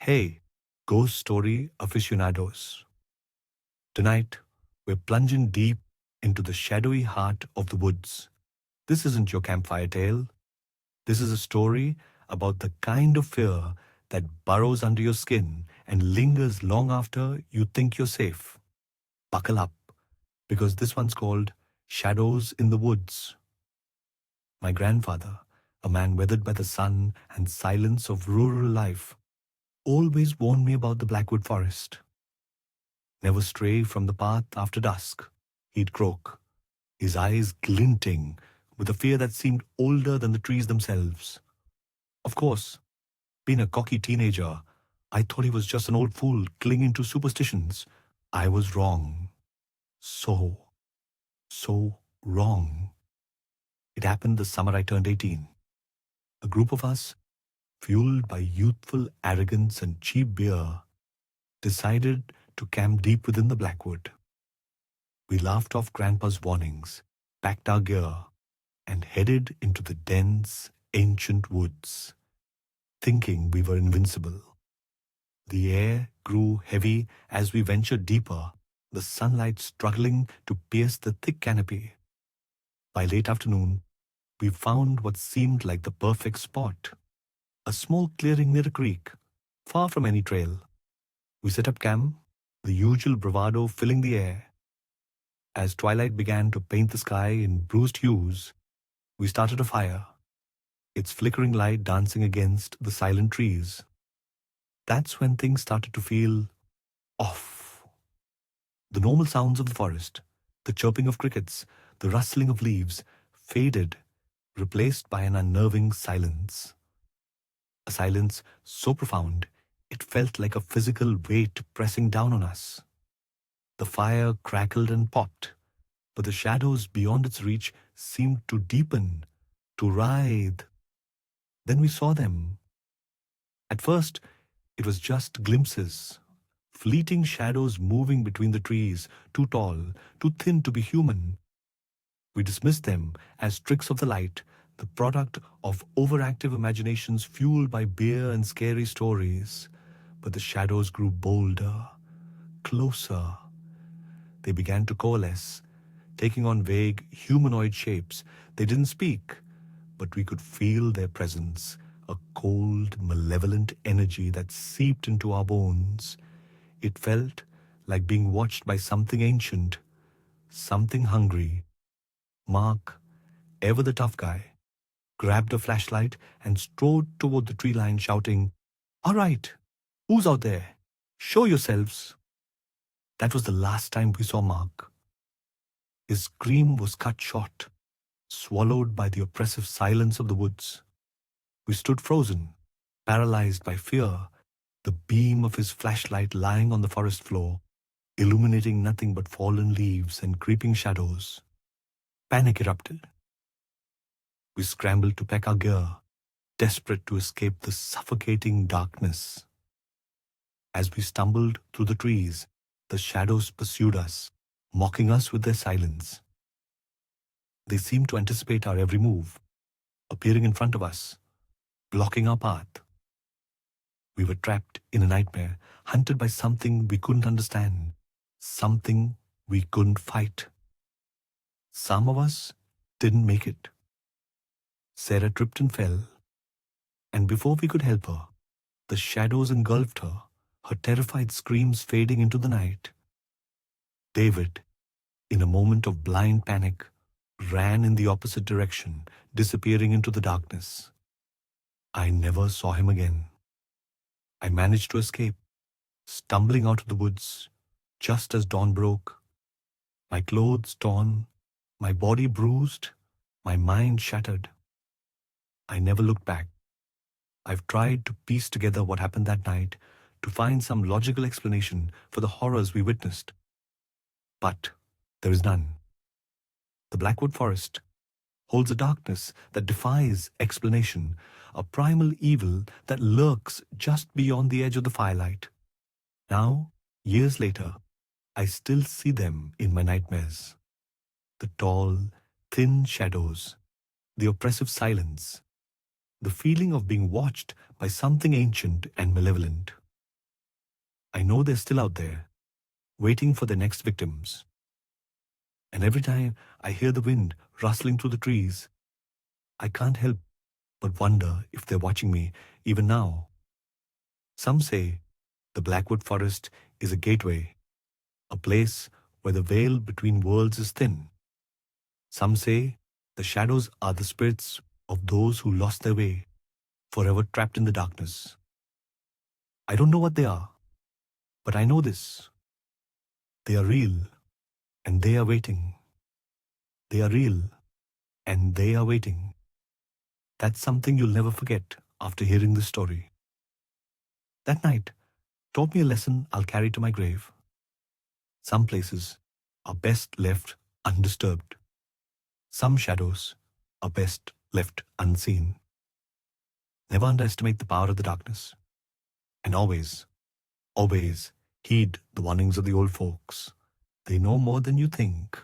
Hey, ghost story aficionados. Tonight, we're plunging deep into the shadowy heart of the woods. This isn't your campfire tale. This is a story about the kind of fear that burrows under your skin and lingers long after you think you're safe. Buckle up, because this one's called Shadows in the Woods. My grandfather, a man weathered by the sun and silence of rural life, always warned me about the Blackwood forest. Never stray from the path after dusk, he'd croak, his eyes glinting with a fear that seemed older than the trees themselves. Of course, being a cocky teenager, I thought he was just an old fool clinging to superstitions. I was wrong. So wrong. It happened the summer I turned 18. A group of us, fueled by youthful arrogance and cheap beer, decided to camp deep within the Blackwood. We laughed off Grandpa's warnings, packed our gear, and headed into the dense, ancient woods, thinking we were invincible. The air grew heavy as we ventured deeper, the sunlight struggling to pierce the thick canopy. By late afternoon, we found what seemed like the perfect spot, a small clearing near a creek, far from any trail. We set up camp, the usual bravado filling the air. As twilight began to paint the sky in bruised hues, we started a fire, its flickering light dancing against the silent trees. That's when things started to feel off. The normal sounds of the forest, the chirping of crickets, the rustling of leaves, faded, replaced by an unnerving silence. A silence so profound, it felt like a physical weight pressing down on us. The fire crackled and popped, but the shadows beyond its reach seemed to deepen, to writhe. Then we saw them. At first, it was just glimpses, fleeting shadows moving between the trees, too tall, too thin to be human. We dismissed them as tricks of the light, the product of overactive imaginations fueled by beer and scary stories. But the shadows grew bolder, closer. They began to coalesce, taking on vague humanoid shapes. They didn't speak, but we could feel their presence, a cold, malevolent energy that seeped into our bones. It felt like being watched by something ancient, something hungry. Mark, ever the tough guy, grabbed a flashlight and strode toward the tree line shouting, "All right, who's out there? Show yourselves." That was the last time we saw Mark. His scream was cut short, swallowed by the oppressive silence of the woods. We stood frozen, paralyzed by fear, the beam of his flashlight lying on the forest floor, illuminating nothing but fallen leaves and creeping shadows. Panic erupted. We scrambled to pack our gear, desperate to escape the suffocating darkness. As we stumbled through the trees, the shadows pursued us, mocking us with their silence. They seemed to anticipate our every move, appearing in front of us, blocking our path. We were trapped in a nightmare, hunted by something we couldn't understand, something we couldn't fight. Some of us didn't make it. Sarah tripped and fell, and before we could help her, the shadows engulfed her terrified screams fading into the night. David, in a moment of blind panic, ran in the opposite direction, disappearing into the darkness. I never saw him again. I managed to escape, stumbling out of the woods just as dawn broke. My clothes torn, my body bruised, my mind shattered. I never looked back. I've tried to piece together what happened that night, to find some logical explanation for the horrors we witnessed. But there is none. The Blackwood Forest holds a darkness that defies explanation, a primal evil that lurks just beyond the edge of the firelight. Now, years later, I still see them in my nightmares. The tall, thin shadows, the oppressive silence, the feeling of being watched by something ancient and malevolent. I know they're still out there, waiting for their next victims. And every time I hear the wind rustling through the trees, I can't help but wonder if they're watching me even now. Some say the Blackwood forest is a gateway, a place where the veil between worlds is thin. Some say the shadows are the spirits of those who lost their way, forever trapped in the darkness. I don't know what they are, but I know this. They are real, and they are waiting. They are real, and they are waiting. That's something you'll never forget after hearing this story. That night taught me a lesson I'll carry to my grave. Some places are best left undisturbed. Some shadows are best left unseen. Never underestimate the power of the darkness. And always, always heed the warnings of the old folks. They know more than you think.